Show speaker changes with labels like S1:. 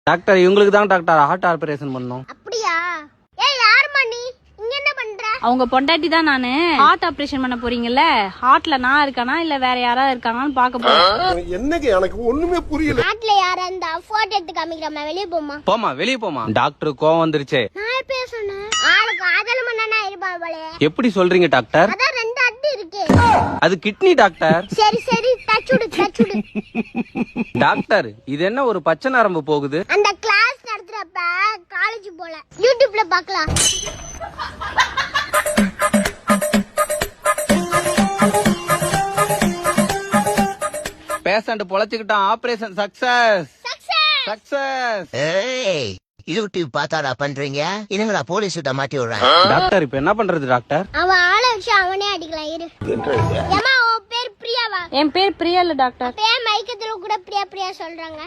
S1: Doctor இவங்களுக்கு தான் doctor heart operation பண்ணோம்.
S2: அப்படியா? ஏய் யாருமா நீ? இங்க என்ன பண்ற?
S3: அவங்க பொண்டாட்டி தான் நானு. ஹார்ட் ஆபரேஷன் பண்ண போறீங்கல்ல, ஹார்ட்ல நான் இருக்கானா இல்ல வேற யாராவது இருக்காங்கன்னு பாக்க போறேன்.
S4: என்னங்க எனக்கு ஒண்ணுமே புரியல.
S2: நாட்டுல யாரா இருந்தா போட்டோ எடுத்து காமிக்கிறமா, வெளிய போமா.
S1: போமா வெளிய போமா. டாக்டர் கோவம் வந்துருச்சே.
S2: நான் எப்ப சொன்னேன்? ஆளுக்கு காதல மண்ணனா இருப்பா போல.
S1: எப்படி சொல்றீங்க டாக்டர்?
S2: அதான் ரெண்டு அடி இருக்கு.
S1: அது கிட்னி டாக்டர்.
S2: சரி சரி டச்சுடு டச்சுடு.
S1: டாக்டர் இது என்ன ஒரு பச்சை நரம்பு போகுது?
S2: அந்த கிளாஸ் நடத்துறப்ப காலேஜ் போல யூடியூப்ல பார்க்கலாம்.
S1: பேஷண்ட் பொழைச்சுக்கிட்டான். Operation success success.
S5: ஏய் யூடியூப் பார்த்தாடா பண்றீங்க? இதுங்களா போலீஸ் கிட்ட மாட்டி விடுறேன்.
S1: டாக்டர் இப்ப என்ன பண்றது டாக்டர்?
S2: அவன் ஆளை வச்சு அவனே அடிக்கலாம் இரு. ஏமா உன் பேர் பிரியாவா?
S3: என் பேர் பிரியா இல்ல டாக்டர்.
S2: பேர் மைக்கத்துல கூட பிரியா பிரியா சொல்றாங்க.